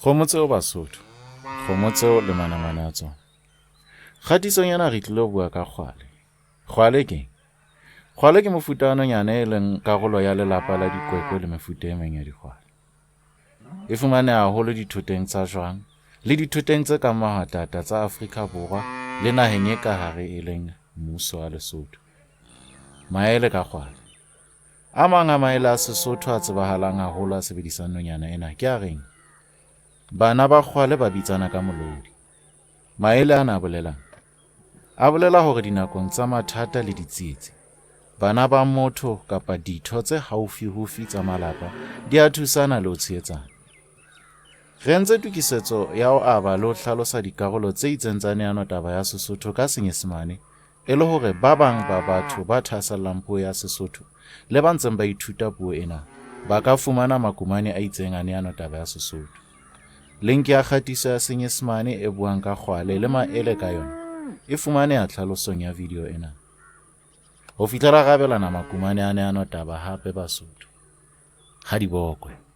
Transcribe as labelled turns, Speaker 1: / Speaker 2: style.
Speaker 1: Kgomo tseo Basotho, kgomo tseo le manamane a tsona. Kgatisong yana re tlilo bua ka kgwale. Kgwale ke eng? Kgwale ke mofuta wa nonyane e leng karolo ya lelapa la dikwekwe le mefuta e meng ya dikgwale. E fumaneha haholo dithoteng tsa jwang le dithoteng tse kang mahatata tsa Afrika Borwa le naheng e ka hare e leng mmuso wa Lesotho. Maele ka kgwale. A mang a maele a Sesotho a tsebahalang haholo a sebedisang nonyana ena ke a reng? Bana ba kgwale ba bitsana ka molodi. Maele ana a bolelang? A bolela hore dinakong tsa mathata le ditsietsi, bana ba motho kapa ditho tse haufiufi tsa malapa di a thusana le ho tshehetsana. Re entse tukisetso ya ho aba le ho hlalosa dikarolo tse itseng tsa leano taba ya Sesotho ka Senyesemane, e le hore ba bang ba batho ba thasellang puo ya Sesotho le ba ntseng ba ithuta puo ena ba ka fumana makumane a itseng a leano taba ya Sesotho. Link ya kgatiso ya Senyesemane e buang ka kgwale le maele ka yona e fumaneha tlhalosong ya video ena. Ho fihlela ra abelana makumane a leano taba hape Basotho. Ha di bokwe.